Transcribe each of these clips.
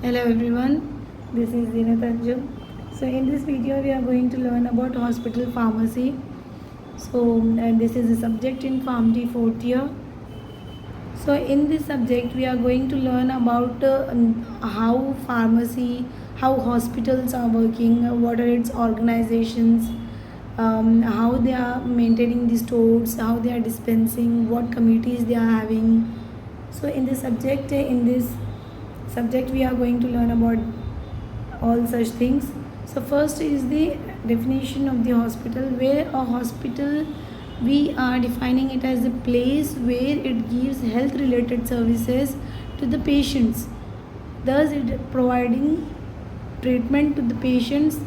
Hello everyone, this is Zinat Anjum. So in this video we are going to learn about hospital pharmacy. This is a subject in PharmD 4th year. So in this subject we are going to learn about how pharmacy, how hospitals are working, what are its organizations, how they are maintaining the stores, how they are dispensing, what committees they are having. So in this subject we are going to learn about all such things. So first is the definition of the hospital, where a hospital we are defining it as a place where it gives health related services to the patients, thus it providing treatment to the patients,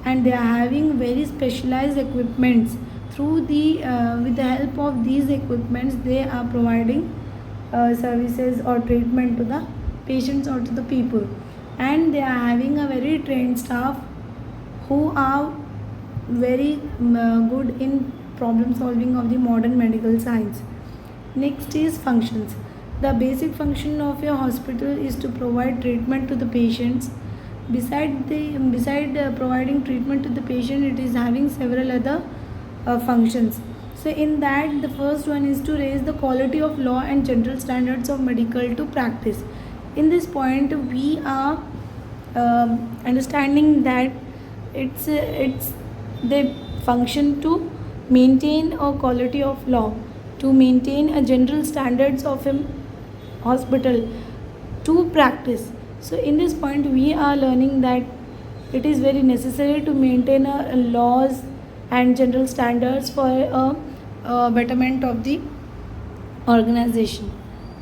and they are having very specialized equipments. Through the with the help of these equipments they are providing services or treatment to the patients or to the people, and they are having a very trained staff who are very good in problem solving of the modern medical science. Next is functions. The basic function of a hospital is to provide treatment to the patients. Beside providing treatment to the patient, it is having several other functions. So in that, the first one is to raise the quality of law and general standards of medical to practice. In this point, we are understanding that it's the function to maintain a quality of law, to maintain a general standards of a hospital to practice. So in this point we are learning that it is very necessary to maintain a laws and general standards for a betterment of the organization.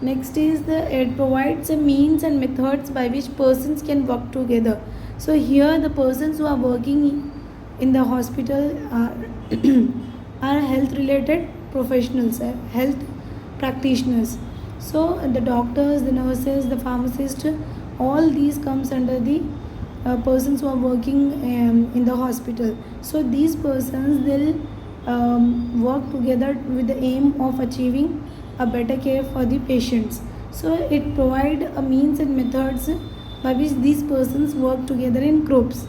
Next is it provides a means and methods by which persons can work together. So here the persons who are working in the hospital are health related professionals, health practitioners. So the doctors, the nurses, the pharmacists, all these comes under the persons who are working in the hospital. So these persons they'll work together with the aim of achieving a better care for the patients. So it provide a means and methods by which these persons work together in groups.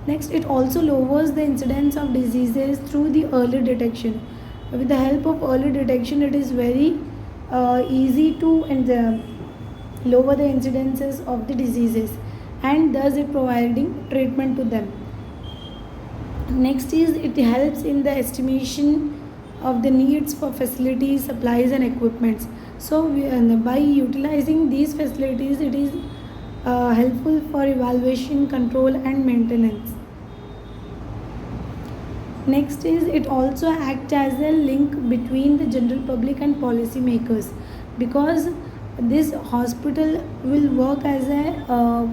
Next, it also lowers the incidence of diseases through the early detection. With the help of early detection, it is very easy to lower the incidences of the diseases, and thus it providing treatment to them. Next is it helps in the estimation of the needs for facilities, supplies and equipments. So by utilizing these facilities, it is helpful for evaluation, control and maintenance. Next is it also acts as a link between the general public and policy makers, because this hospital will work as a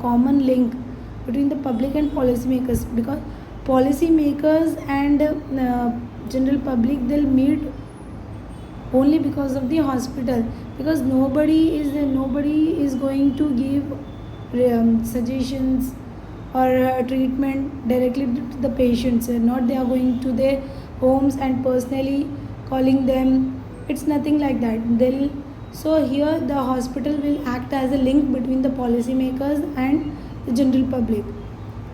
common link between the public and policy makers, because policy makers and general public they'll meet only because of the hospital, because nobody is going to give suggestions or treatment directly to the patients, not they are going to their homes and personally calling them. It's nothing like that. They'll So here the hospital will act as a link between the policymakers and the general public.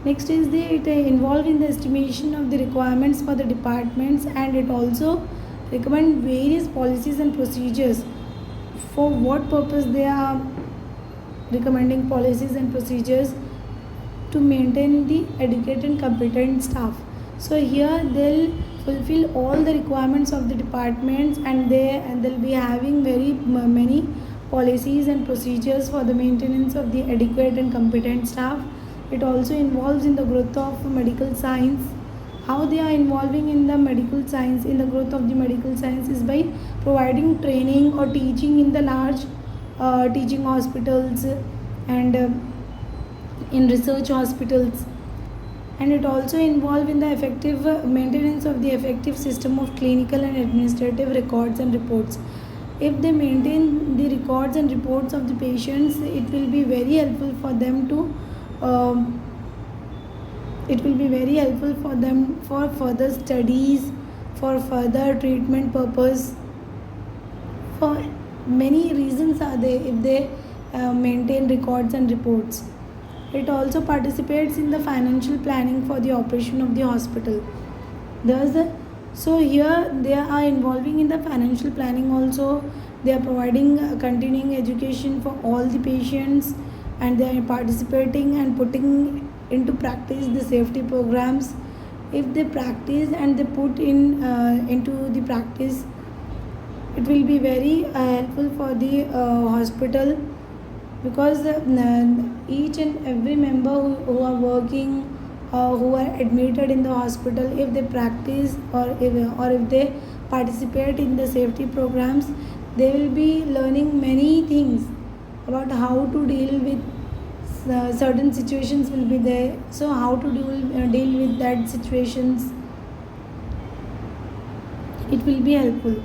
Next is it involved in the estimation of the requirements for the departments, and it also recommend various policies and procedures. For what purpose they are recommending policies and procedures? To maintain the educated and competent staff. So here they'll fulfill all the requirements of the departments, and they'll be having very many policies and procedures for the maintenance of the adequate and competent staff. It also involves in the growth of medical science. How they are involving in the medical science, in the growth of the medical science, is by providing training or teaching in the large teaching hospitals and in research hospitals. And it also involved in the effective maintenance of the effective system of clinical and administrative records and reports. If they maintain the records and reports of the patients, it will be very helpful for them to for further studies, for further treatment purpose. For many reasons are there if they maintain records and reports. It also participates in the financial planning for the operation of the hospital. Thus, so here they are involving in the financial planning also. They are providing continuing education for all the patients, and they are participating and putting into practice the safety programs. If they practice and they put in into the practice, it will be very helpful for the hospital, because each and every member who are working, who are admitted in the hospital, if they practice or if they participate in the safety programs, they will be learning many things about how to deal with certain situations will be there. So how to deal with that situations, it will be helpful.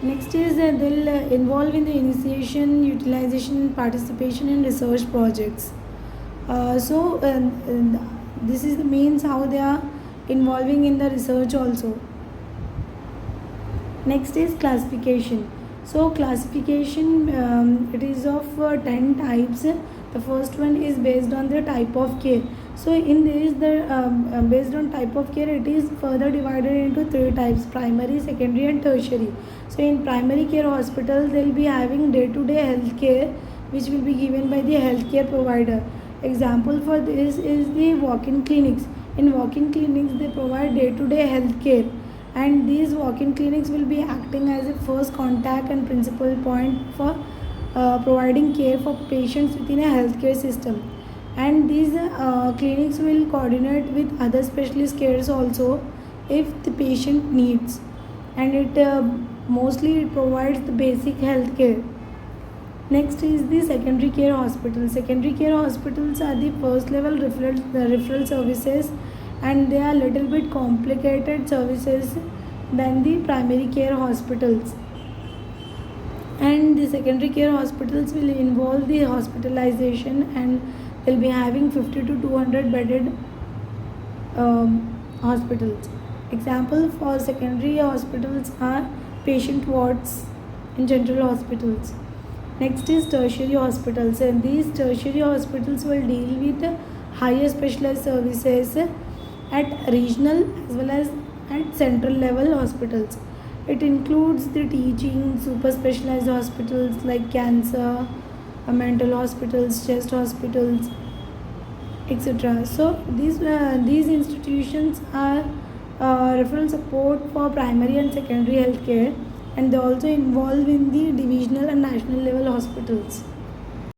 Next is they'll involve in the initiation, utilization, participation in research projects. This is the means how they are involving in the research also. Next is classification. So classification, it is of 10 types. The first one is based on the type of care. So in this, based on type of care, it is further divided into 3 types: primary, secondary and tertiary. So in primary care hospitals, they will be having day-to-day health care, which will be given by the healthcare provider. Example for this is the walk-in clinics. In walk-in clinics, they provide day-to-day health care, and these walk-in clinics will be acting as a first contact and principal point for providing care for patients within a healthcare system. And these clinics will coordinate with other specialist cares also if the patient needs, and it mostly it provides the basic health care. Next is the secondary care hospitals. Secondary care hospitals are the first level referral services, and they are little bit complicated services than the primary care hospitals. And the secondary care hospitals will involve the hospitalization, and they'll be having 50 to 200 bedded hospitals. Example for secondary hospitals are patient wards in general hospitals. Next is tertiary hospitals, and these tertiary hospitals will deal with higher specialized services at regional as well as at central level hospitals. It includes the teaching, super specialized hospitals like cancer, mental hospitals, chest hospitals, etc. So these institutions are referral support for primary and secondary healthcare, and they also involve in the divisional and national level hospitals.